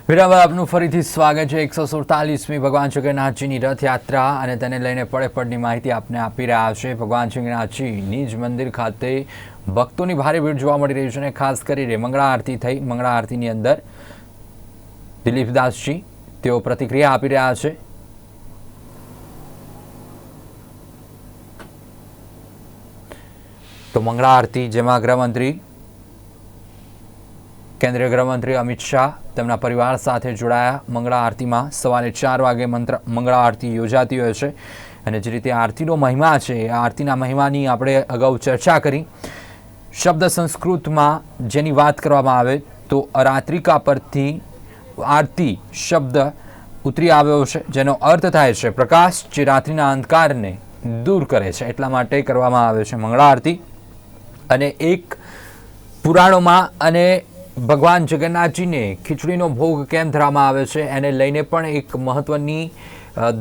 વિરામ આપનું ફરીથી સ્વાગત છે। 147મી ભગવાન જગન્નાથજીની રથયાત્રા અને તેને લઈને પડે પડની માહિતી આપને આપી રહ્યા છે। ભગવાન જગન્નાથજી નિજ મંદિર ખાતે ભક્તોની ભારે ભીડ જોવા મળી રહી છે અને ખાસ કરીને મંગળા આરતી થઈ। મંગળા આરતીની અંદર દિલીપદાસજી તેઓ પ્રતિક્રિયા આપી રહ્યા છે। તો મંગળા આરતી જેમાં ગૃહમંત્રી केंद्रीय गृहमंत्री अमित शाह તેમના પરિવાર સાથે જોડાયા। મંગળા આરતીમાં સવારે 4 વાગે મંગળા આરતી યોજાતી હોય છે અને જે રીતે આરતીનો મહિમા છે આ આરતીના મહિમાની આપણે અગાઉ ચર્ચા કરી। શબ્દ સંસ્કૃતમાં જેની વાત કરવામાં આવે તો અરાત્રિકા પરથી આરતી શબ્દ ઉતરી આવ્યો છે, જેનો અર્થ થાય છે પ્રકાશ, જે રાત્રિના અંધકારને દૂર કરે છે, એટલા માટે કરવામાં આવે છે મંગળા આરતી। અને એક પુરાણોમાં અને ભગવાન જગન્નાથજીને ખીચડીનો ભોગ કેમ ધરવામાં આવે છે એને લઈને પણ એક મહત્વની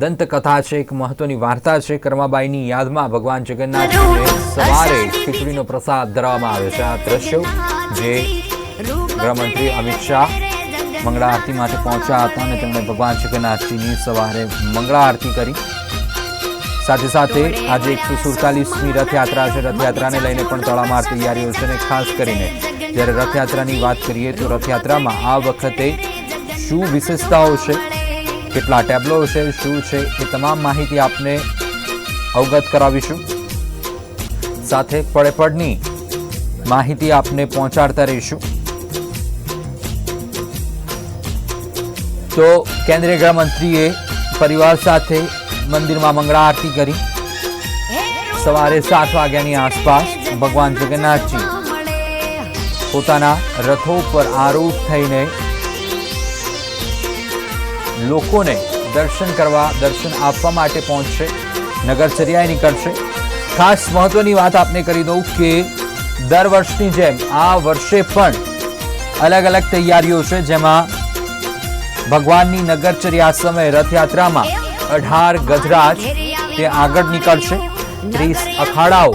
દંતકથા છે, એક મહત્વની વાર્તા છે। કર્માબાઈની યાદમાં ભગવાન જગન્નાથજીને સવારે ખીચડીનો પ્રસાદ ધરવામાં આવે છે। આ દ્રશ્યો જે ગૃહમંત્રી અમિત શાહ મંગળા આરતી માટે પહોંચ્યા હતા અને તેમણે ભગવાન જગન્નાથજીની સવારે મંગળા આરતી કરી। સાથે સાથે આજે 147મી રથયાત્રા છે। રથયાત્રાને લઈને પણ તડામાર તૈયારીઓ છે અને ખાસ કરીને જ્યારે રથયાત્રાની વાત કરીએ તો રથયાત્રામાં આ વખતે શું વિશેષતાઓ છે, કેટલા ટેબ્લો છે, શું છે, એ તમામ માહિતી આપને અવગત કરાવીશું। સાથે પડે પડની માહિતી આપને પહોંચાડતા રહીશું। તો કેન્દ્રીય ગૃહમંત્રીએ પરિવાર સાથે મંદિરમાં મંગળા આરતી કરી। સવારે 7 વાગ્યાની આસપાસ ભગવાન જગન્નાથજી પોતાના રથો પર આરૂઢ થઈને લોકોને દર્શન આપવા માટે પહોંચશે, નગરચર્યાએ નીકળશે। ખાસ મહત્વની વાત આપને કરી દઉં કે દર વર્ષની જેમ આ વર્ષે પણ અલગ અલગ તૈયારીઓ છે, જેમાં ભગવાનની નગરચર્યા સમયે રથયાત્રામાં 18 ગજરાજ તે આગળ નીકળશે। 30 અખાડાઓ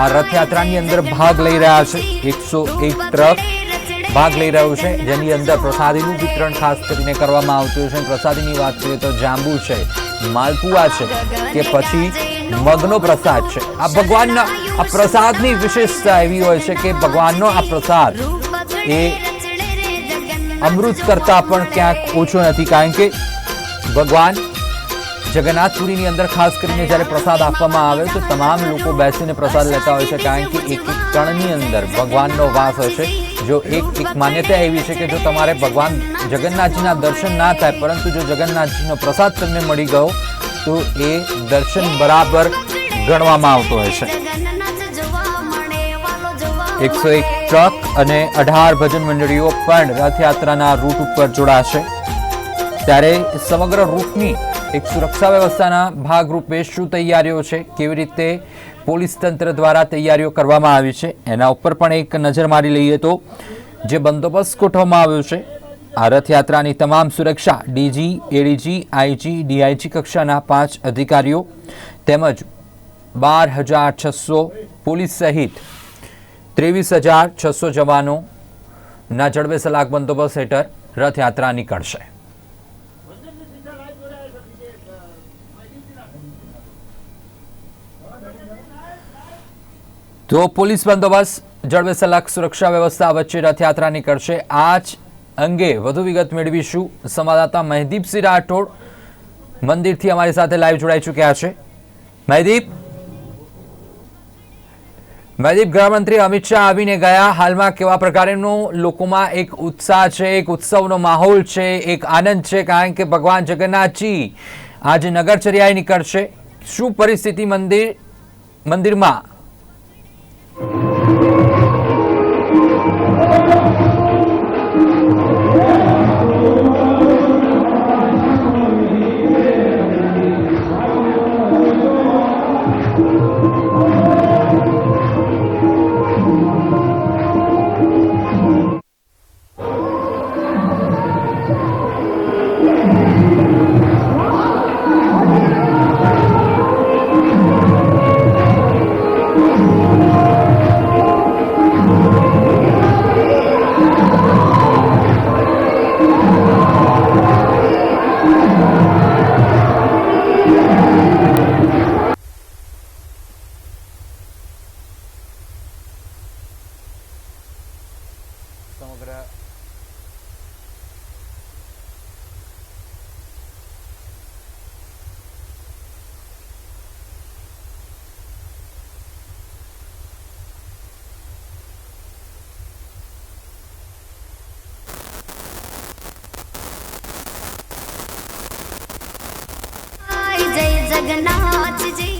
આ રથયાત્રાની અંદર ભાગ લઈ રહ્યા છે। 101 ટ્રક ભાગ લઈ રહ્યો છે, જેની અંદર પ્રસાદીનું વિતરણ ખાસ કરીને કરવામાં આવતું છે। પ્રસાદીની વાત કરીએ તો જાંબુ છે, માલપુઆ છે કે પછી મગનો પ્રસાદ છે। આ ભગવાનના આ પ્રસાદની વિશેષતા એવી હોય છે કે ભગવાનનો આ પ્રસાદ એ અમૃત કરતા પણ ક્યાંક ઓછો નથી, કારણ કે ભગવાન જગન્નાથપુરીની અંદર ખાસ કરીને જ્યારે પ્રસાદ આપવામાં આવે તો તમામ લોકો બેસીને પ્રસાદ લેતા હોય છે, કારણ કે એક એક કણની અંદર ભગવાનનો વાસ હોય છે। જો એક માન્યતા એવી છે કે જો તમારે ભગવાન જગન્નાથજીના દર્શન ના થાય પરંતુ જો જગન્નાથજીનો પ્રસાદ તમને મળી ગયો તો એ દર્શન બરાબર ગણવામાં આવતો હોય છે। 101 ટ્રક અને 18 ભજન મંડળીઓ પણ રથયાત્રાના રૂટ ઉપર જોડાશે। ત્યારે સમગ્ર રૂટની એક સુરક્ષા વ્યવસ્થાના ભાગરૂપે શું તૈયારીઓ છે, કેવી રીતે પોલીસ તંત્ર દ્વારા તૈયારીઓ કરવામાં આવી છે એના ઉપર પણ એક નજર મારી લઈએ તો જે બંદોબસ્ત ગોઠવવામાં આવ્યો છે આ રથયાત્રાની તમામ સુરક્ષા ડીજી, એડીજી, આઈજી, ડીઆઈજી કક્ષાના 5 અધિકારીઓ તેમજ 12,600 પોલીસ સહિત 23,600 જવાનોના જડબે સલાક બંદોબસ્ત હેઠળ રથયાત્રા નીકળશે। તો પોલીસ બંદોબસ્ત, જડબે સલાક સુરક્ષા વ્યવસ્થા વચ્ચે રથયાત્રા નીકળશે। આ જ અંગે વધુ વિગત મેળવીશું। સંવાદદાતા મહેદીપસિંહ રાઠોડ મંદિરથી અમારી સાથે લાઈવ જોડાઈ ચૂક્યા છે। મહેદીપ, ગૃહમંત્રી અમિત શાહ આવીને ગયા, હાલમાં કેવા પ્રકારનો લોકોમાં એક ઉત્સાહ છે, એક ઉત્સવનો માહોલ છે, એક આનંદ છે, કારણ કે ભગવાન જગન્નાથજી આજે નગરચર્યાએ નીકળશે, શું પરિસ્થિતિ મંદિરમાં? સમગ્ર जगन्नाथ जी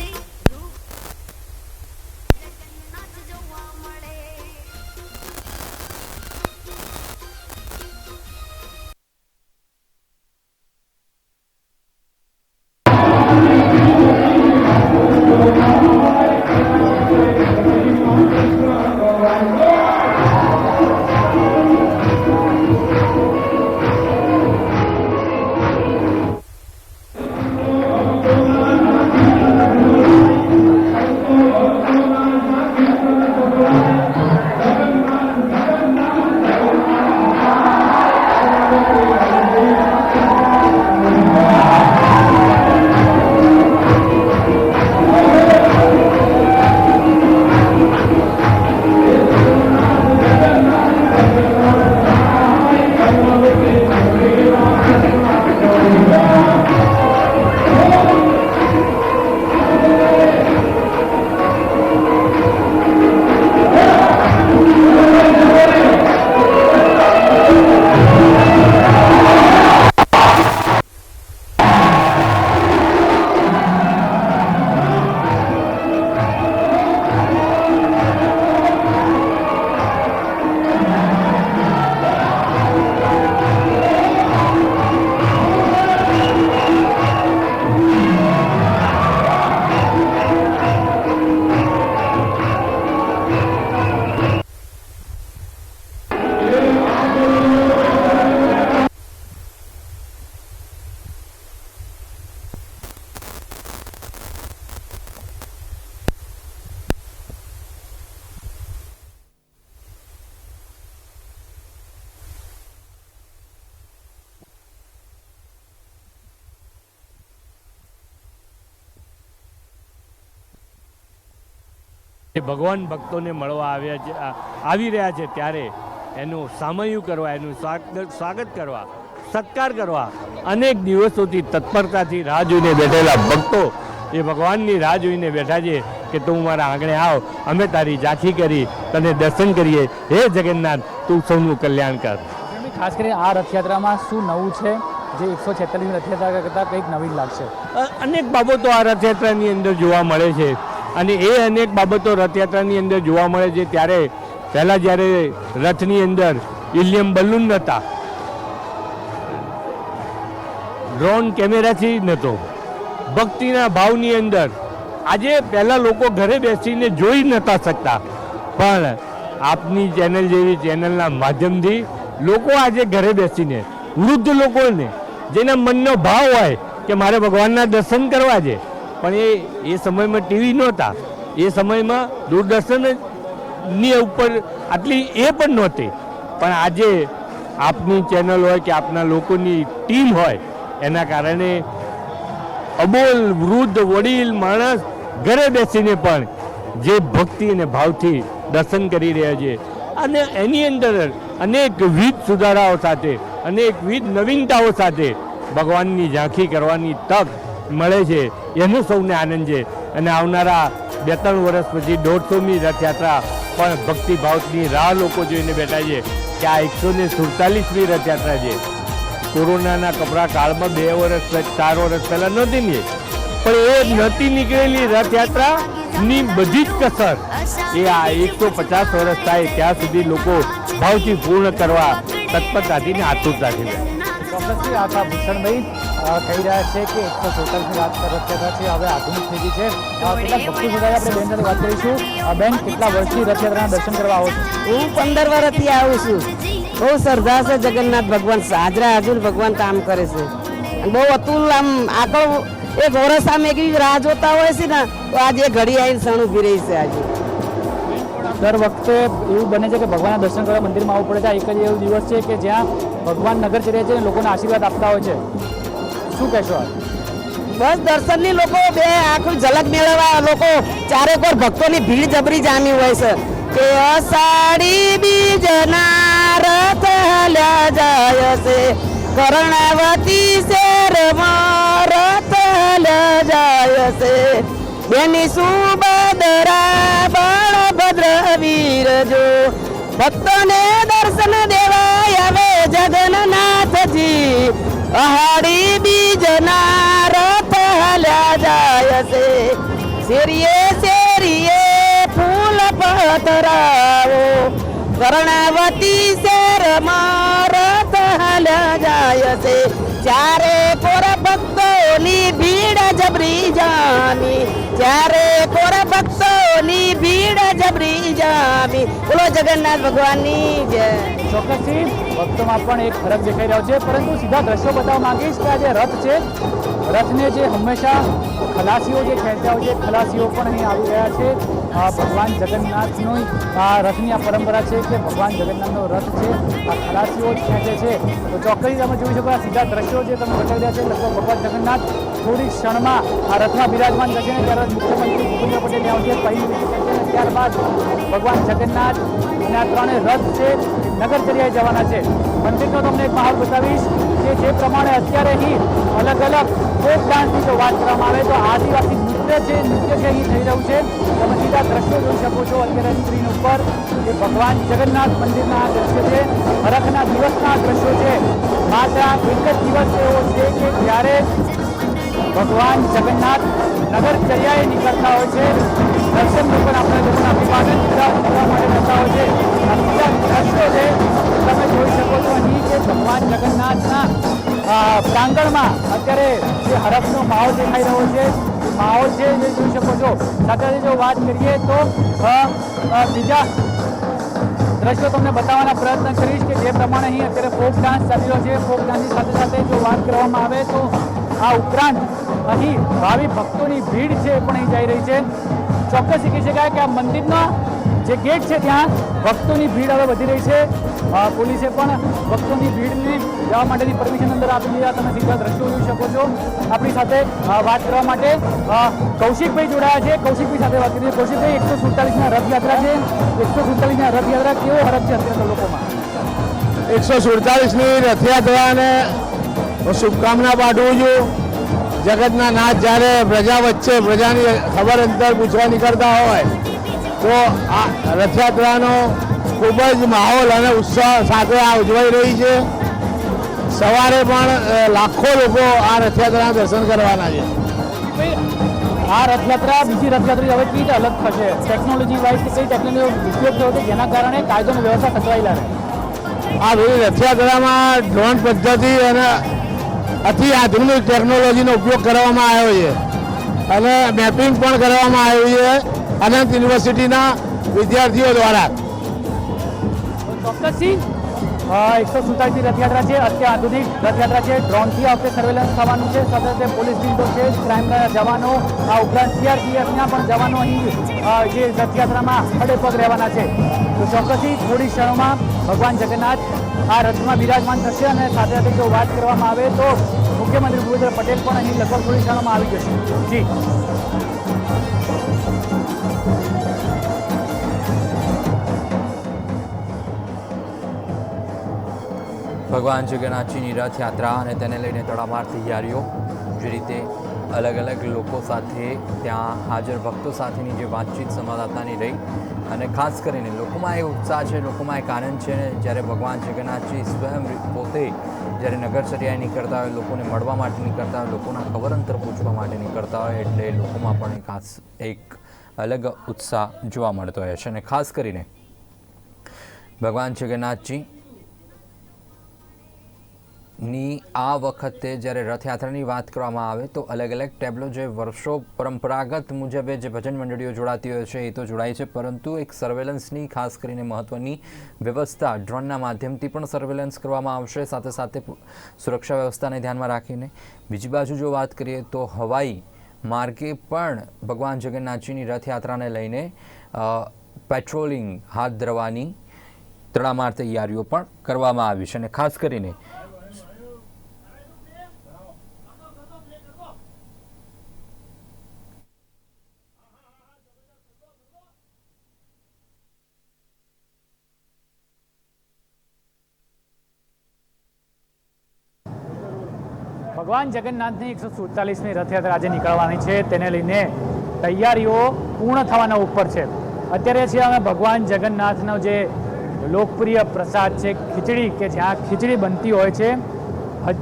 ભગવાન ભક્તોને મળવા આવી રહ્યા છે ત્યારે એનું સામયું કરવા, એનું સ્વાગત કરવા, સત્કાર કરવા અનેક દિવસોથી તત્પરતાથી રાહ જોઈને બેઠેલા ભક્તો એ ભગવાનની રાહ જોઈને બેઠા છે કે તું મારા આંગણે આવ, અમે તારી ઝાંખી કરી તને દર્શન કરીએ, હે જગન્નાથ તું સૌનું કલ્યાણ કર. ખાસ કરીને આ રથયાત્રામાં શું નવું છે જે 146 રથયાત્રા કરતાં કંઈક નવીન લાગશે? અનેક બાબતો આ રથયાત્રાની અંદર જોવા મળે છે અને એ અનેક બાબતો રથયાત્રાની અંદર જોવા મળે છે. ત્યારે પહેલાં જ્યારે રથની અંદર હિલિયમ બલૂન નહોતા, ડ્રોન કેમેરાથી નહોતો, ભક્તિના ભાવની અંદર આજે પહેલાં લોકો ઘરે બેસીને જોઈ નહોતા શકતા, પણ આપની ચેનલ જેવી ચેનલના માધ્યમથી લોકો આજે ઘરે બેસીને વૃદ્ધ લોકોને જેના મનનો ભાવ હોય કે મારે ભગવાનના દર્શન કરવા છે, પણ એ સમયમાં ટીવી નહોતા, એ સમયમાં દૂરદર્શનની ઉપર આટલી એ પણ નહોતી, પણ આજે આપની ચેનલ હોય કે આપના લોકોની ટીમ હોય એના કારણે અબોલ વૃદ્ધ વડીલ માણસ ઘરે બેસીને પણ જે ભક્તિ અને ભાવથી દર્શન કરી રહ્યા છે અને એની અંદર અનેકવિધ સુધારાઓ સાથે અનેકવિધ નવીનતાઓ સાથે ભગવાનની ઝાંખી કરવાની તક મળે છે, એનો સૌને આનંદ છે. અને આવનારા 2-3 વર્ષ પછી 150મી રથયાત્રા પણ ભક્તિભાવની રાહ લોકો જોઈને બેઠા છે કે આ 147મી રથયાત્રા છે. કોરોનાના કપરા કાળમાં 2 વર્ષ 4 વર્ષ પહેલાં નહોતી ને, પણ એ નહોતી નીકળેલી રથયાત્રાની બધી જ કસર એ આ 150 વર્ષ થાય ત્યાં સુધી લોકો ભાવથી પૂર્ણ કરવા તત્પરતાથી ને આતુરતાથી રહે. ચોક્કસથી આખા ભૂષણભાઈ કહી રહ્યા છે કે 147મી રથયાત્રા છે હવે આધુનિક થઈ ગઈ છે. કેટલા ભક્તિ સુધી આપણે બેન સાથે વાત કરીશું. બેન, કેટલા વર્ષથી રથયાત્રાના દર્શન કરવા આવો છો? હું 15 વર્ષથી આવું છું. બહુ શ્રદ્ધા છે જગન્નાથ ભગવાન, હાજરા હાજર ભગવાન કામ કરે છે. બહુ અતુલ આમ આગળ એક વર્ષ આમ એક રાહ જોતા હોય છે ને તો આજે ઘડી આવીને સણ ઉભી રહી છે. આજે દર વખતે એવું બને છે કે ભગવાનના દર્શન કરવા મંદિરમાં આવવું પડે છે. એક જ એવો દિવસ છે કે જ્યાં ભગવાન નગર ચડે છે અને લોકોને આશીર્વાદ આપતા હોય છે. શું કહેશો? બસ દર્શનની લોકો બે આખું ઝલક મેળવવા લોકો ચારેકોર ભક્તોની ભીડ જબરી જામી હોય છે કે અષાઢી બીજના રથ હાલ્યા જાય છે કર્ણાવતી શેરમાં રથ હાલ્યા જાય છે બેની સુભદ્રા બળભદ્ર વીર જો ભક્તોને દર્શન દેવાય આવે જગન્નાથજી અહાડી બીજના રથ હાલ્યા જાય છે શેરીએ શેરીએ ફૂલ પથરાવો કર્ણાવતી શેરમાં રથ હાલ્યા જાય છે ચારે કોર ભક્તોની ભીડ જબરી જામી ચારે કોર ભક્તોની ભીડ જબરી જામી બોલો જગન્નાથ ભગવાનની જય. ચોક્કસથી ભક્તોમાં પણ એક ફરક દેખાઈ રહ્યો છે, પરંતુ સીધા દ્રશ્યો બતાવવા માંગીશ કે આ જે રથ છે, રથને જે હંમેશા ખલાસીઓ જે ખેંચ્યા હોય છે, ખલાસીઓ પણ અહીં આવી રહ્યા છે. ભગવાન જગન્નાથનો આ રથની આ પરંપરા છે કે ભગવાન જગન્નાથનો રથ છે આ ખલાસીઓ જ ખેંચે છે. તો ચોક્કસથી તમે જોઈ શકો આ સીધા દ્રશ્યો જે તમે બતાવી રહ્યા છે, લગભગ ભગવાન જગન્નાથ થોડી ક્ષણમાં આ રથમાં બિરાજમાન થશે ને ત્યારબાદ મુખ્યમંત્રી ભૂપેન્દ્ર પટેલ આવશે, પહેલી વિધિ કરશે અને ત્યારબાદ ભગવાન જગન્નાથના ત્રણે રથ છે નગરચર્યાએ જવાના છે. મંદિરનો તમને એક માહોલ બતાવીશ કે જે પ્રમાણે અત્યારે અહીં અલગ અલગ ફોક ડાન્સની જો વાત કરવામાં આવે તો આદિવાસી નૃત્ય છે અહીં થઈ રહ્યું છે. તમે સીધા દ્રશ્યો જોઈ શકો છો અત્યારે સ્ક્રીન ઉપર કે ભગવાન જગન્નાથ મંદિરના આ દ્રશ્ય છે, હરખના દિવસના દ્રશ્યો છે. માત્ર આ એક જ દિવસ એવો છે કે જ્યારે ભગવાન જગન્નાથ નગરચર્યાએ નીકળતા હોય છે, દર્શનનું પણ આપણે લોકોના અભિવાદન કરવા માટે કરતા હોય છે. આ બીજા દ્રશ્યો છે તમે જોઈ શકો છો અહીં કે ભગવાન જગન્નાથના પ્રાંગણમાં અત્યારે જે હરખનો માહોલ દેખાઈ રહ્યો છે, માહોલ છે જે જોઈ શકો છો. સાથે જો વાત કરીએ તો બીજા દ્રશ્યો તમને બતાવવાના પ્રયત્ન કરીશ કે જે પ્રમાણે અહીં અત્યારે ફોક ડાન્સ ચાલી રહ્યો છે. ફોક ડાન્સની સાથે સાથે જો વાત કરવામાં આવે તો આ ઉપરાંત અહીં ભાવિ ભક્તોની ભીડ છે એ પણ અહીં જઈ રહી છે. ચોક્કસ શીખી શકાય કે આ મંદિરના જે ગેટ છે ત્યાં ભક્તોની ભીડ હવે વધી રહી છે. પોલીસે પણ ભક્તોની ભીડને જવા માટેની પરમિશન અંદર આપી દીધા. તમે સીધા દ્રશ્યો જોઈ શકો છો. આપણી સાથે વાત કરવા માટે કૌશિકભાઈ જોડાયા છે. કૌશિકભાઈ સાથે વાત કરીએ. કૌશિકભાઈ 147ના રથયાત્રા છે, 147ના રથયાત્રા કેવો હરખ છે અત્યારે લોકોમાં? 147ની રથયાત્રાને હું શુભકામના પાઠવું છું. જગતના નાથ જ્યારે પ્રજા વચ્ચે પ્રજાની ખબર અંતર પૂછવા નીકળતા હોય તો આ રથયાત્રાનો ખૂબ જ માહોલ અને ઉત્સાહ સાથે આ ઉજવાઈ રહી છે. સવારે પણ લાખો લોકો આ રથયાત્રાના દર્શન કરવાના છે. આ રથયાત્રા બીજી રથયાત્રા હવે કેવી રીતે અલગ થશે? ટેકનોલોજી વાઇઝ કઈ ટેકનોલોજીનો ઉપયોગ થયો છે જેના કારણે કાયદો અને વ્યવસ્થા સચવાયેલા રહે? આ બધી રથયાત્રામાં ડ્રોન પદ્ધતિ અને અતિ આધુનિક ટેકનોલોજીનો ઉપયોગ કરવામાં આવ્યો છે અને મેપિંગ પણ કરવામાં આવ્યું છે અનંત યુનિવર્સિટીના વિદ્યાર્થીઓ દ્વારા. ચોક્કસથી 147ની રથયાત્રા છે, અત્યાધુનિક રથયાત્રા છે. ડ્રોનથી આ વખતે સર્વેલન્સ થવાનું છે. સાથે સાથે પોલીસ ટીમો છે, ક્રાઇમના જવાનો, આ ઉપરાંત CRPFના પણ જવાનો અહીં જે રથયાત્રામાં ખડે પગ રહેવાના છે. તો ચોક્કસથી થોડી ક્ષણોમાં ભગવાન જગન્નાથ આ રથમાં બિરાજમાન થશે અને સાથે સાથે જો વાત કરવામાં આવે તો મુખ્યમંત્રી ભૂપેન્દ્ર પટેલ પણ અહીં લગભગ થોડી ક્ષણોમાં આવી જશે. જી ભગવાન જગન્નાથજીની રથયાત્રા અને તેને લઈને તડામાર તૈયારીઓ, જે રીતે અલગ અલગ લોકો સાથે ત્યાં હાજર ભક્તો સાથેની જે વાતચીત સંવાદદાતાની રહી અને ખાસ કરીને લોકોમાં એ ઉત્સાહ છે, લોકોમાં એક આનંદ છે. જ્યારે ભગવાન જગન્નાથજી સ્વયં પોતે જ્યારે નગરચર્યાએ નીકળતા હોય, લોકોને મળવા માટે નીકળતા હોય, લોકોના ખબર અંતર પૂછવા માટે નીકળતા હોય, એટલે લોકોમાં પણ એક અલગ ઉત્સાહ જોવા મળતો હોય છે. અને ખાસ કરીને ભગવાન જગન્નાથજી ની આ વખતે જ્યારે રથયાત્રાની વાત કરવામાં આવે તો અલગ અલગ ટેબ્લો જે વર્ષો પરંપરાગત મુજબે જે ભજન મંડળીઓ જોડાતી હોય છે એ તો જોડાય છે, પરંતુ એક સર્વેલન્સની ખાસ કરીને મહત્ત્વની વ્યવસ્થા ડ્રોનના માધ્યમથી પણ સર્વેલન્સ કરવામાં આવશે, સાથે સાથે સુરક્ષા વ્યવસ્થાને ધ્યાનમાં રાખીને. બીજી બાજુ જો વાત કરીએ તો હવાઈ માર્ગે પણ ભગવાન જગન્નાથજીની રથયાત્રાને લઈને પેટ્રોલિંગ હાથ ધરવાની તડામાર તૈયારીઓ પણ કરવામાં આવી છે. અને ખાસ કરીને ભગવાન જગન્નાથની 147મી રથયાત્રા આજે નીકળવાની છે, તેને લઈને તૈયારીઓ પૂર્ણ થવાના ઉપર છે. અત્યારે છે અમે ભગવાન જગન્નાથનો જે લોકપ્રિય પ્રસાદ છે ખીચડી, કે જ્યાં ખીચડી બનતી હોય છે.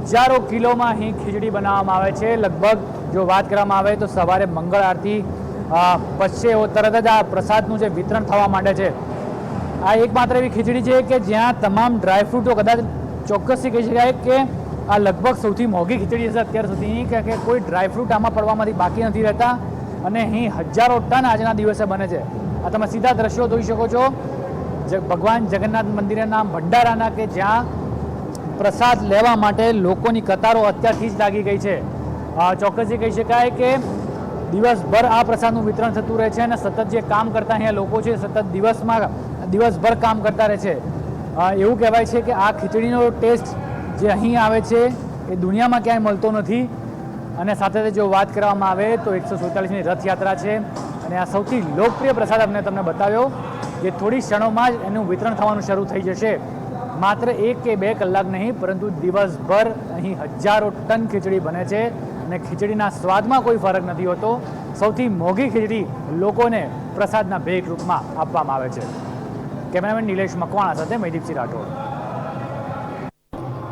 હજારો કિલોમાં અહીં ખીચડી બનાવવામાં આવે છે. લગભગ જો વાત કરવામાં આવે તો સવારે મંગળ આરતી પછી તરત જ આ પ્રસાદનું જે વિતરણ થવા માંડે છે. આ એકમાત્ર એવી ખીચડી છે કે જ્યાં તમામ ડ્રાયફ્રૂટો, કદાચ ચોક્કસથી કહી શકાય કે આ લગભગ સૌથી મોંઘી ખીચડી છે અત્યાર સુધીની, કે કોઈ ડ્રાયફ્રૂટ આમાં પડવામાંથી બાકી નથી રહેતા અને અહીં હજારો ટન આજના દિવસે બને છે. આ તમે સીધા દ્રશ્યો જોઈ શકો છો ભગવાન જગન્નાથ મંદિરના ભંડારાના, કે જ્યાં પ્રસાદ લેવા માટે લોકોની કતારો અત્યારથી જ લાગી ગઈ છે. ચોક્કસથી કહી શકાય કે દિવસભર આ પ્રસાદનું વિતરણ થતું રહે છે અને સતત જે કામ કરતા અહીંયા લોકો છે સતત દિવસભર કામ કરતા રહે છે. એવું કહેવાય છે કે આ ખીચડીનો ટેસ્ટ જે અહીં આવે છે એ દુનિયામાં ક્યાંય મળતો નથી. અને સાથે જો વાત કરવામાં આવે તો 147મી રથયાત્રા છે અને આ સૌથી લોકપ્રિય પ્રસાદ અમને તમને બતાવ્યો કે થોડી ક્ષણોમાં જ એનું વિતરણ થવાનું શરૂ થઈ જશે. માત્ર 1 કે 2 કલાક નહીં, પરંતુ દિવસભર અહીં હજારો ટન ખીચડી બને છે અને ખીચડીના સ્વાદમાં કોઈ ફરક નથી હોતો. સૌથી મોંઘી ખીચડી લોકોને પ્રસાદના ભેટ રૂપમાં આપવામાં આવે છે. કેમેરામેન નિલેશ મકવાણા સાથે મહિદીપસિંહ રાઠોડ.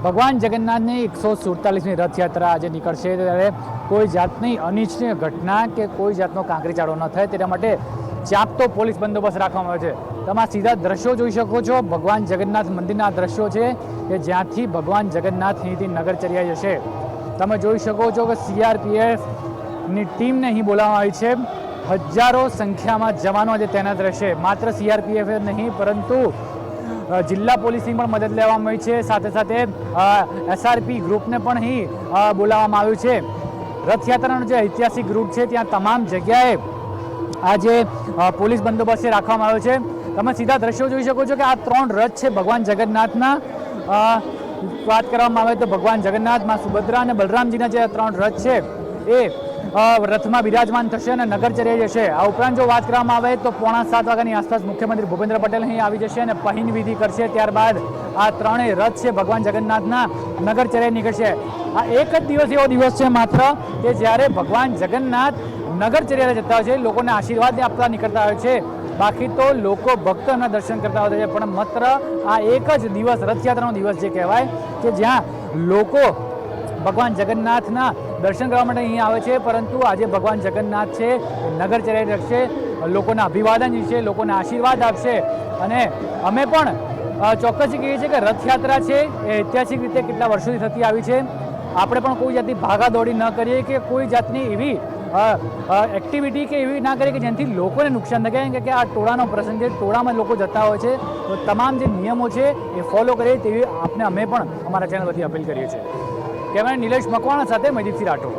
ભગવાન જગન્નાથની 147મી રથયાત્રા આજે નીકળશે ત્યારે કોઈ જાતની અનિચ્છનીય ઘટના કે કોઈ જાતનો કાંકરીચાળો ન થાય તેના માટે ચાંપતો પોલીસ બંદોબસ્ત રાખવામાં આવે છે. તમે સીધા દ્રશ્યો જોઈ શકો છો, ભગવાન જગન્નાથ મંદિરના દ્રશ્યો છે કે જ્યાંથી ભગવાન જગન્નાથ અહીંથી નગરચર્યા જશે. તમે જોઈ શકો છો કે CRPFની ટીમને અહીં બોલાવવામાં આવી છે. હજારો સંખ્યામાં જવાનો આજે તૈનાત રહેશે. માત્ર CRPF જ નહીં, પરંતુ જિલ્લા પોલીસની પણ મદદ લેવામાં આવી છે. સાથે સાથે SRP ગ્રુપને પણ અહીં બોલાવવામાં આવ્યું છે. રથયાત્રાનો જે ઐતિહાસિક રૂટ છે ત્યાં તમામ જગ્યાએ આ જે પોલીસ બંદોબસ્ત રાખવામાં આવ્યો છે. તમે સીધા દ્રશ્યો જોઈ શકો છો કે આ 3 રથ છે ભગવાન જગન્નાથના. વાત કરવામાં આવે તો ભગવાન જગન્નાથ, માં સુભદ્રા અને બલરામજીના જે 3 રથ છે એ રથમાં બિરાજમાન થશે અને નગરચર્યા જશે. આ ઉપરાંત જો વાત કરવામાં આવે તો 6:45 વાગ્યાની આસપાસ મુખ્યમંત્રી ભૂપેન્દ્ર પટેલ અહીં આવી જશે અને પહિન વિધિ કરશે. ત્યારબાદ આ 3 રથ છે ભગવાન જગન્નાથના નગરચર્યા નીકળશે. આ એક જ દિવસ એવો દિવસ છે માત્ર કે જ્યારે ભગવાન જગન્નાથ નગરચર્યા જતા હોય છે, લોકોને આશીર્વાદ આપતા નીકળતા હોય છે. બાકી તો લોકો ભક્તોના દર્શન કરતા હોય છે. પણ માત્ર આ એક જ દિવસ, રથયાત્રાનો દિવસ જે કહેવાય, કે જ્યાં લોકો ભગવાન જગન્નાથના દર્શન કરવા માટે અહીં આવે છે. પરંતુ આજે ભગવાન જગન્નાથ છે નગરચર્યા રાખશે, લોકોના અભિવાદન છે, લોકોને આશીર્વાદ આપશે. અને અમે પણ ચોક્કસથી કહીએ છીએ કે રથયાત્રા છે એ ઐતિહાસિક રીતે કેટલા વર્ષોથી થતી આવી છે. આપણે પણ કોઈ જાતની ભાગાદોડી ન કરીએ કે કોઈ જાતની એવી એક્ટિવિટી કે એવી ના કરીએ કે જેનાથી લોકોને નુકસાન થાય. કે આ ટોળાનો પ્રસંગ છે, ટોળામાં લોકો જતા હોય છે, તો તમામ જે નિયમો છે એ ફોલો કરીએ તેવી આપને અમે પણ અમારા ચેનલ પરથી અપીલ કરીએ છીએ. કેમેરા નિલેશ મકવાણા સાથે મહિદીપસિંહ રાઠોડ.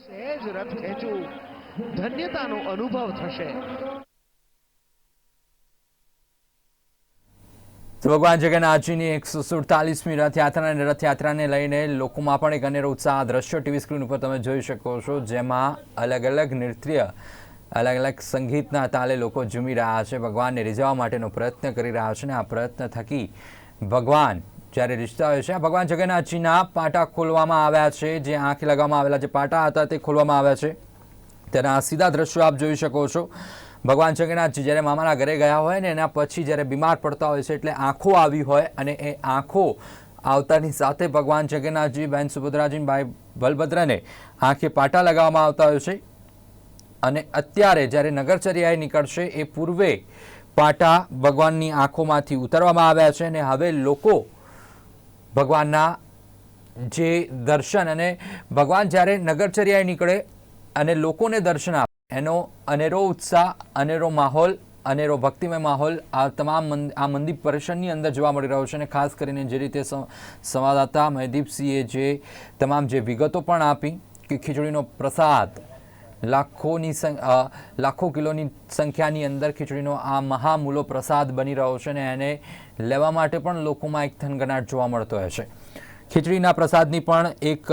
સહેજ રથ ખેંચું, ધન્યતાનો અનુભવ થશે. તો ભગવાન જગન્નાથજીની 147મી રથયાત્રાને લઈને લોકોમાં પણ એક અનેરો ઉત્સાહ દ્રશ્યો ટીવી સ્ક્રીન ઉપર તમે જોઈ શકો છો, જેમાં અલગ અલગ નૃત્ય, અલગ અલગ સંગીતના તાલે લોકો ઝૂમી રહ્યા છે, ભગવાનને રીઝવવા માટેનો પ્રયત્ન કરી રહ્યા છે. અને આ પ્રયત્ન થકી ભગવાન જ્યારે રીઝતા હોય છે, આ ભગવાન જગન્નાથજીના પાટા ખોલવામાં આવ્યા છે. જે આંખે લગાવવામાં આવેલા જે પાટા હતા તે ખોલવામાં આવ્યા છે. તેના સીધા દ્રશ્યો આપ જોઈ શકો છો. ભગવાન જગન્નાથજી જ્યારે મામાના ઘરે ગયા હોય ને એના પછી જ્યારે બીમાર પડતા હોય છે, એટલે આંખો આવી હોય અને એ આંખો આવતાની સાથે ભગવાન જગન્નાથજી, બહેન સુભદ્રાજી, ભાઈ બલભદ્રને આંખે પાટા લગાવવામાં આવતા હોય છે. અને અત્યારે જ્યારે નગરચર્યાએ નીકળશે એ પૂર્વે પાટા ભગવાનની આંખોમાંથી ઉતારવામાં આવ્યા છે. અને હવે લોકો ભગવાનના જે દર્શન, અને ભગવાન જ્યારે નગરચર્યાએ નીકળે અને લોકોને દર્શન આપે, એનો અનેરો ઉત્સાહ, અનેરો માહોલ, અનેરો ભક્તિમય માહોલ આ તમામ આ મંદિર પરિસરની અંદર જોવા મળી રહ્યો છે. અને ખાસ કરીને જે રીતે સંવાદદાતા મહિદીપસિંહે જે તમામ જે વિગતો પણ આપી કે ખીચડીનો પ્રસાદ લાખો કિલોની સંખ્યાની અંદર ખીચડીનો આ મહામૂલો પ્રસાદ બની રહ્યો છે. અને એને લેવા માટે પણ લોકોમાં એક થનગનાટ જોવા મળતો હોય છે. ખીચડીના પ્રસાદની પણ એક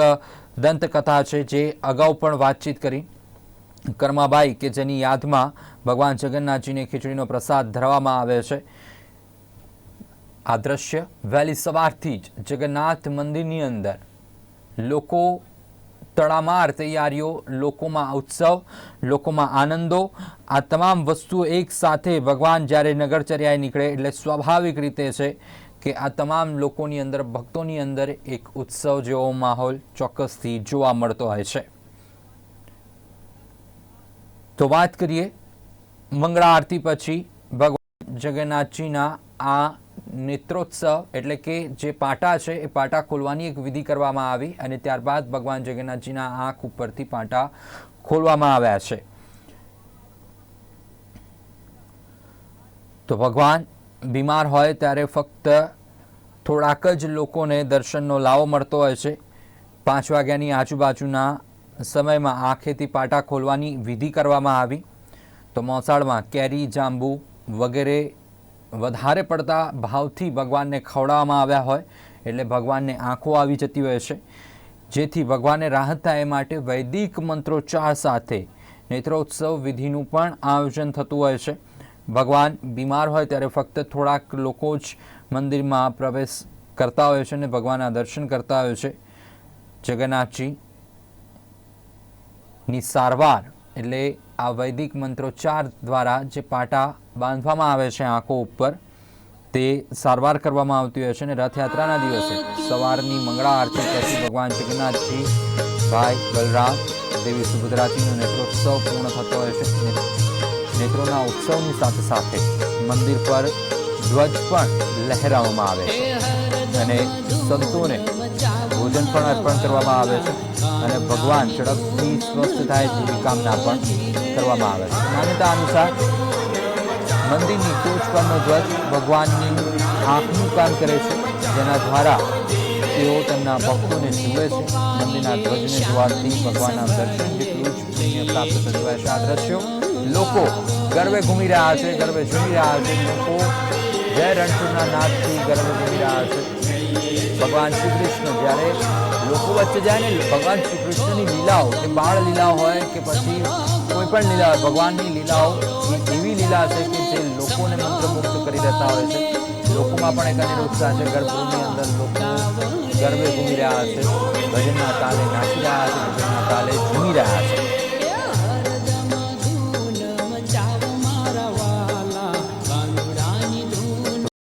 દંતકથા છે, જે અગાઉ પણ વાતચીત કરી. કર્માબાઈ કે જેની યાદમાં ભગવાન જગન્નાથજીને ખીચડીનો પ્રસાદ ધરવામાં આવે છે. આ દ્રશ્ય વહેલી સવારથી જ જગન્નાથ મંદિરની અંદર લોકો તડામાર તૈયારીઓ, લોકોમાં ઉત્સવ, લોકોમાં આનંદો, આ તમામ વસ્તુઓ એક સાથે ભગવાન જ્યારે નગરચર્યાએ નીકળે એટલે સ્વાભાવિક રીતે છે કે આ તમામ લોકોની અંદર, ભક્તોની અંદર એક ઉત્સવ જેવો માહોલ ચોક્કસથી જોવા મળતો હોય છે. તો વાત કરીએ મંગળા આરતી પછી ભગવાન જગન્નાથજીના આ નેત્રોત્સવ એટલે કે જે પાટા છે એ પાટા ખોલવાની એક વિધિ કરવામાં આવી અને ત્યારબાદ ભગવાન જગન્નાથજીના આંખ ઉપરથી પાટા ખોલવામાં આવ્યા છે. તો ભગવાન બીમાર હોય ત્યારે ફક્ત થોડાક જ લોકોને દર્શનનો લાવો મળતો હોય છે. 5 વાગ્યાની આજુબાજુના સમયમાં આંખેથી પાટા ખોલવાની વિધિ કરવામાં આવી. તો મોસાળમાં કેરી, જાંબુ વગેરે વધારે પડતા ભાવથી ભગવાનને ખવડાવવામાં આવ્યા હોય એટલે ભગવાનને આંખો આવી જતી હોય છે. જેથી ભગવાનને રાહત થાય એ માટે વૈદિક મંત્રોચ્ચાર સાથે નેત્રોત્સવ વિધિનું પણ આયોજન થતું હોય છે. ભગવાન બીમાર હોય ત્યારે ફક્ત થોડાક લોકો જ મંદિરમાં પ્રવેશ કરતા હોય છે અને ભગવાનના દર્શન કરતા હોય છે. જગન્નાથજીની સારવાર એટલે આ વૈદિક મંત્રોચ્ચાર દ્વારા જે પાટા બાંધવામાં આવે છે આંખો ઉપર, તે સારવાર કરવામાં આવતી હોય છે. અને રથયાત્રાના દિવસે સવારની મંગળા આરતી પછી ભગવાન જગન્નાથજી, ભાઈ બલરામ, દેવી સુભદ્રાજીનો નેત્રોત્સવ પૂર્ણ થતો હોય છે. નેત્રોના ઉત્સવની સાથે સાથે મંદિર પર ધ્વજ પણ લહેરાવવામાં આવે છે અને સંતોને ભોજન પણ અર્પણ કરવામાં આવે છે અને ભગવાન ઝડપથી સ્વસ્થ થાય તેવી કામના પણ કરવામાં આવે છે. માન્યતા અનુસાર મંદિરની ટોચ પરનો ધ્વજ ભગવાનની આંખનું કામ કરે છે, જેના દ્વારા તેઓ તેમના ભક્તોને જુએ છે. મંદિરના ધ્વજને જોવાથી ભગવાનના દર્શન જેટલું જ પુણ્ય પ્રાપ્ત થતું હોય છે. આ દ્રશ્યો લોકો ગરબે ઘૂમી રહ્યા છે, ગરબે ઝૂમી રહ્યા છે. લોકો જય રણછોડના નાદથી ગરબે ઘૂમી રહ્યા છે. ભગવાન શ્રી કૃષ્ણ જ્યારે લોકો વચ્ચે જાય ને, ભગવાન શ્રી કૃષ્ણની લીલાઓ, કે બાળ લીલા હોય કે પછી કોઈ પણ લીલા હોય, ભગવાનની લીલાઓ એવી લીલા છે કે જે લોકોને મંત્રમુગ્ધ કરી દેતા હોય છે. લોકોમાં પણ એક અનેરો ઉત્સાહ છે. ગર્ભગૃહની અંદર લોકો ગરબે ઘૂમી રહ્યા છે, ભજનના તાલે નાચી રહ્યા છે, ભજનના તાલે ઝૂમી રહ્યા છે.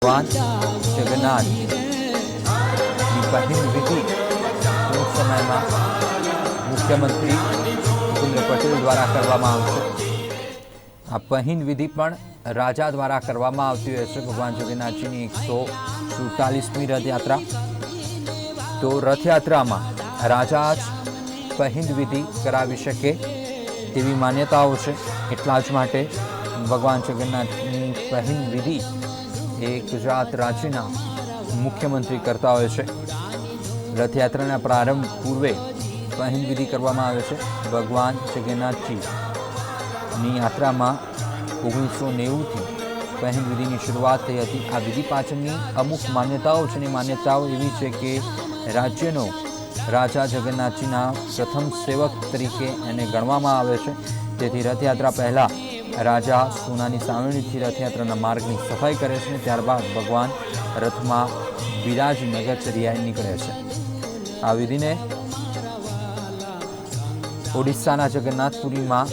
ભગવાન જગન્નાથની પહેલી વિધિ ટૂંક સમયમાં મુખ્યમંત્રી ભૂપેન્દ્ર પટેલ દ્વારા કરવામાં આવશે. આ પહેલી વિધિ પણ રાજા દ્વારા કરવામાં આવતી હોય છે. ભગવાન જગન્નાથજીની 147મી રથયાત્રા. તો રથયાત્રામાં રાજા જ પહેલી વિધિ કરાવી શકે તેવી માન્યતાઓ છે. એટલા જ માટે ભગવાન જગન્નાથની પહેલી વિધિ એ ગુજરાત રાજ્યના મુખ્યમંત્રી કરતા હોય છે. રથયાત્રાના પ્રારંભ પૂર્વે પહેલી વિધિ કરવામાં આવે છે. ભગવાન જગન્નાથજીની યાત્રામાં 1990થી પહેલી વિધિની શરૂઆત થઈ હતી. આ વિધિ પાછળની અમુક માન્યતાઓ છે. અને માન્યતાઓ એવી છે કે રાજ્યનો રાજા જગન્નાથજીના પ્રથમ સેવક તરીકે એને ગણવામાં આવે છે. તેથી રથયાત્રા પહેલાં રાજા સોનાની સાવરણીથી રથયાત્રાના માર્ગની સફાઈ કરે છે. ત્યારબાદ ભગવાન રથમાં બિરાજ નગરચર્યાએ નીકળે છે. આ વિધિને ઓડિશાના જગન્નાથપુરીમાં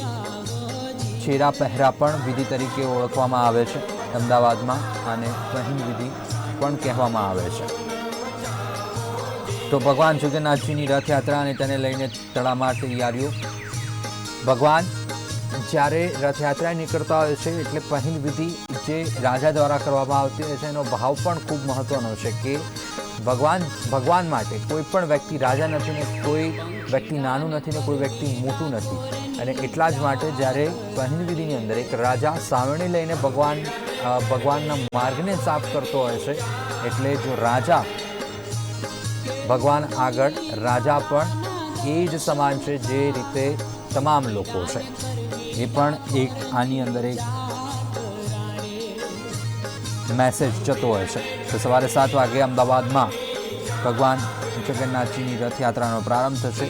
છેરા પહેરા પણ વિધિ તરીકે ઓળખવામાં આવે છે. અમદાવાદમાં આને પહેલી વિધિ પણ કહેવામાં આવે છે. તો ભગવાન જગન્નાથજીની રથયાત્રા અને તેને લઈને તડામાર તૈયારીઓ. ભગવાન જ્યારે રથયાત્રા નીકળતા હોય છે એટલે પહેલી વિધિ જે રાજા દ્વારા કરવામાં આવતી હોય છે એનો ભાવ પણ ખૂબ મહત્વનો છે કે ભગવાન માટે કોઈ પણ વ્યક્તિ રાજા નથી ને કોઈ વ્યક્તિ નાનું નથી ને કોઈ વ્યક્તિ મોટું નથી. અને એટલા જ માટે જ્યારે પહેલી વિધિની અંદર એક રાજા સાવરણી લઈને ભગવાનના માર્ગને સાફ કરતો હોય છે એટલે જો રાજા ભગવાન આગળ, રાજા પણ એ જ સમાન છે જે રીતે તમામ લોકો છે. એ પણ એક આની અંદર એક મેસેજ જતો હોય છે. તો સવારે 7 વાગે અમદાવાદમાં ભગવાન જગન્નાથજીની રથયાત્રાનો પ્રારંભ થશે.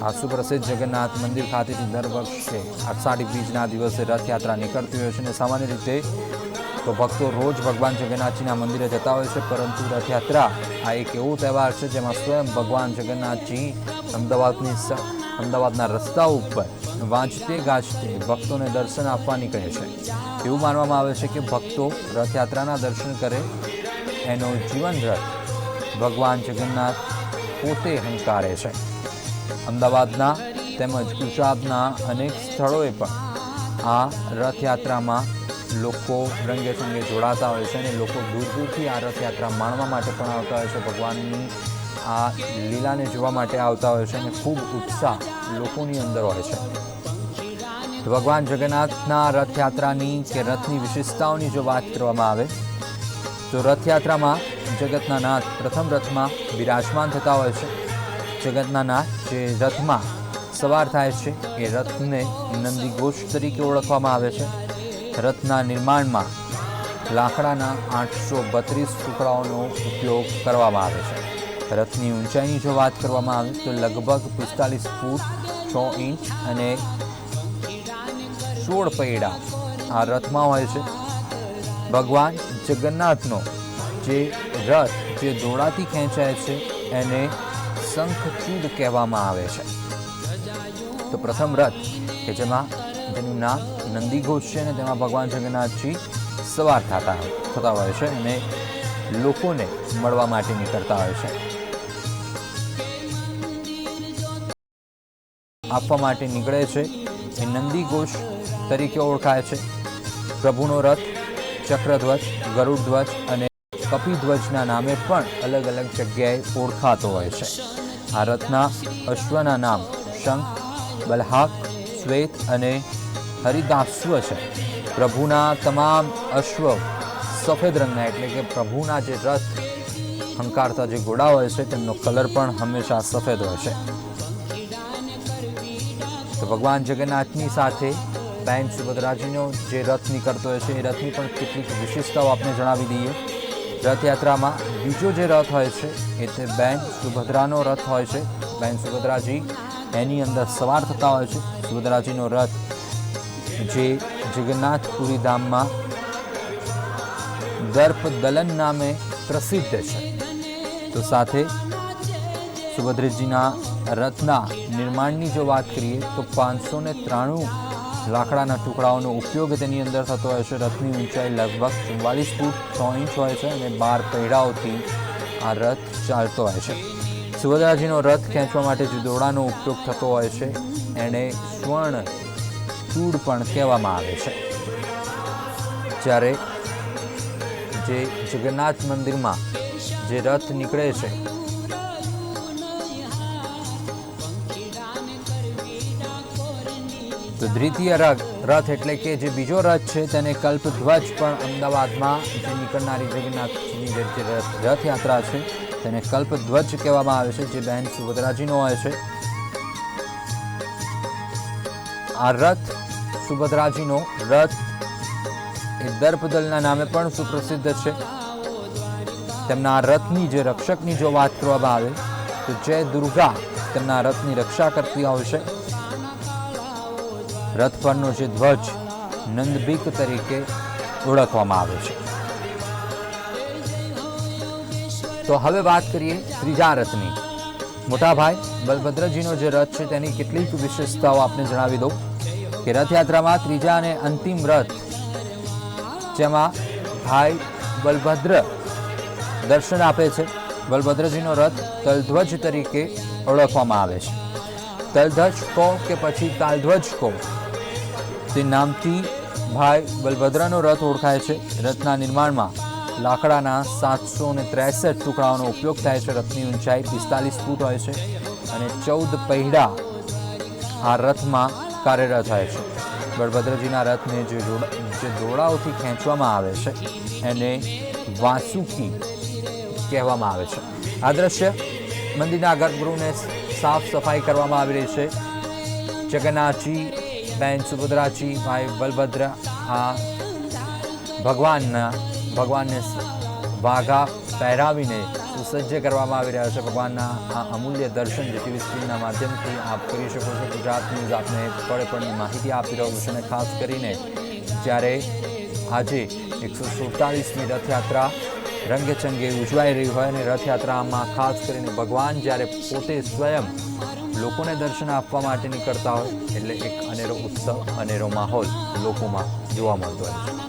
આ સુપ્રસિદ્ધ જગન્નાથ મંદિર ખાતેથી દર વર્ષે અષાઢી બીજના દિવસે રથયાત્રા નીકળતી હોય છે અને સામાન્ય રીતે તો ભક્તો રોજ ભગવાન જગન્નાથજીના મંદિરે જતા હોય છે, પરંતુ રથયાત્રા આ એક એવો તહેવાર છે જેમાં સ્વયં ભગવાન જગન્નાથજી અમદાવાદના રસ્તાઓ ઉપર વાંચતે ગાજતે ભક્તોને દર્શન આપવા નીકળે છે. એવું માનવામાં આવે છે કે ભક્તો રથયાત્રાના દર્શન કરે એનો જીવન રથ ભગવાન જગન્નાથ પોતે હંકારે છે. અમદાવાદના તેમજ ગુજરાતના અનેક સ્થળોએ પણ આ રથયાત્રામાં લોકો રંગે સંગે જોડાતા હોય છે અને લોકો દૂર દૂરથી આ રથયાત્રા માણવા માટે પણ આવતા હોય છે. ભગવાનની આ લીલાને જોવા માટે આવતા હોય છે અને ખૂબ ઉત્સાહ લોકોની અંદર હોય છે. તો ભગવાન જગન્નાથના રથયાત્રાની કે રથની વિશેષતાઓની જો વાત કરવામાં આવે તો રથયાત્રામાં જગતના નાથ પ્રથમ રથમાં બિરાજમાન થતા હોય છે. જગતના નાથ જે રથમાં સવાર થાય છે એ રથને નંદીઘોષ તરીકે ઓળખવામાં આવે છે. રથના નિર્માણમાં લાકડાના 832 ટુકડાઓનો ઉપયોગ કરવામાં આવે છે. રથની ઊંચાઈની જો વાત કરવામાં આવે તો લગભગ 45 ફૂટ 6 ઇંચ અને 16 પૈડા આ રથમાં હોય છે. ભગવાન જગન્નાથનો જે રથ જે દોડાથી ખેંચાય છે એને શંખચૂડ કહેવામાં આવે છે. તો પ્રથમ રથ કે જેનું નામ નંદીઘોષ છે અને તેમાં ભગવાન જગન્નાથજી સવાર થતા હોય છે અને લોકોને મળવા માટે નીકળતા હોય છે. આપવા માટે નીકળે છે એ નંદીઘોષ તરીકે ઓળખાય છે. પ્રભુનો રથ ચક્રધ્વજ, ગરુડધ્વજ અને કપિધ્વજના નામે પણ અલગ અલગ જગ્યાએ ઓળખાતો હોય છે. આ રથના અશ્વના નામ શંખ, બલહાક, શ્વેત અને હરિદાશ્વ છે. પ્રભુના તમામ અશ્વ સફેદ રંગના એટલે કે પ્રભુના જે રથ હંકારતા જે ઘોડા હોય છે તેમનો કલર પણ હંમેશા સફેદ હોય છે. તો ભગવાન જગન્નાથની સાથે બહેન સુભદ્રાજીનો જે રથ નીકળતો હોય છે એ રથની પણ કેટલીક વિશેષતાઓ આપણે જણાવી દઈએ. રથયાત્રામાં બીજો જે રથ હોય છે એ તે બહેન સુભદ્રાનો રથ હોય છે. બહેન સુભદ્રાજી એની અંદર સવાર થતા હોય છે. સુભદ્રાજીનો રથ જે જગન્નાથપુરી ધામમાં દર્પ દલન નામે પ્રસિદ્ધ છે. તો સાથે સુભદ્રાજીના રથના નિર્માણની જો વાત કરીએ તો 593 લાકડાના ટુકડાઓનો ઉપયોગ તેની અંદર થતો હોય છે. રથની ઊંચાઈ લગભગ 44 ફૂટ 6 ઇંચ હોય છે અને 12 પૈડાઓથી આ રથ ચાલતો હોય છે. સુભદ્રાજીનો રથ ખેંચવા માટે જે દોરડાનો ઉપયોગ થતો હોય છે એને સ્વર્ણ ચૂડ પણ કહેવામાં આવે છે. જ્યારે જે જગન્નાથ મંદિરમાં જે રથ નીકળે છે તો દ્વિતીય રથ એટલે કે જે બીજો રથ છે તેને કલ્પધ્વજ પણ અમદાવાદમાં જે નીકળનારી જગન્નાથજીની જે રથયાત્રા છે તેને કલ્પધ્વજ કહેવામાં આવે છે, જે બહેન સુભદ્રાજીનો હોય છે. આ રથ સુભદ્રાજીનો રથ એ દર્પદલના નામે પણ સુપ્રસિદ્ધ છે. તેમના રથની જે રક્ષકની જો વાત કરવામાં આવે તો જય દુર્ગા તેમના રથની રક્ષા કરતી હોય છે. રથ પરનો જે ધ્વજ નંદબીક તરીકે ઓળખવામાં આવે છે. તો હવે વાત કરીએ ત્રીજા રથની. મોટા ભાઈ બલભદ્રજીનો જે રથ છે તેની કેટલીક વિશેષતાઓ આપને જણાવી દઉં કે રથયાત્રામાં ત્રીજા અને અંતિમ રથ જેમાં ભાઈ બલભદ્ર દર્શન આપે છે. બલભદ્રજીનો રથ તલધ્વજ તરીકે ઓળખવામાં આવે છે. તલધ્વજ કહો કે પછી તાલધ્વજ કહો તે નામથી ભાઈ બલભદ્રનો રથ ઓળખાય છે. રથના નિર્માણમાં લાકડાના 763 ટુકડાઓનો ઉપયોગ થાય છે. રથની ઊંચાઈ 45 ફૂટ હોય છે અને 14 પૈડા આ રથમાં કાર્યરત હોય છે. બલભદ્રજીના રથને જે દોરડાઓથી ખેંચવામાં આવે છે એને વાસુકી કહેવામાં આવે છે. આ દ્રશ્ય મંદિરના ગર્ભગૃહને સાફ સફાઈ કરવામાં આવી રહી છે. જગન્નાથજી, બહેન સુભદ્રાજી, ભાઈ બલભદ્ર આ ભગવાનને વાઘા પહેરાવીને સજ્જ કરવામાં આવી રહ્યા છે. ભગવાનના આ અમૂલ્ય દર્શન જે ટીવી સ્ક્રીનના માધ્યમથી આપ કરી શકો છો. ગુજરાત ન્યૂઝ આપને પળે પળની માહિતી આપી રહ્યું છે અને ખાસ કરીને જ્યારે આજે 147મી રથયાત્રા રંગેચંગે ઉજવાઈ રહી હોય અને રથયાત્રામાં ખાસ કરીને ભગવાન જ્યારે પોતે સ્વયં લોકોને દર્શન આપવા માટે નીકળતા હોય એટલે એક અનેરો ઉત્સવ, અનેરો માહોલ લોકોમાં જોવા મળતો હોય છે.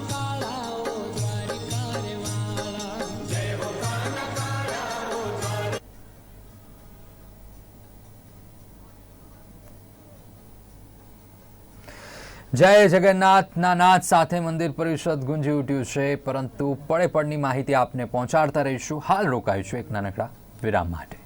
જય જગન્નાથના નાદ સાથે મંદિર પરિષદ ગુંજી ઉઠ્યું છે, પરંતુ પળે પળની માહિતી આપને પહોંચાડતા રહીશું. હાલ રોકાઈશું એક નાનકડા વિરામ માટે.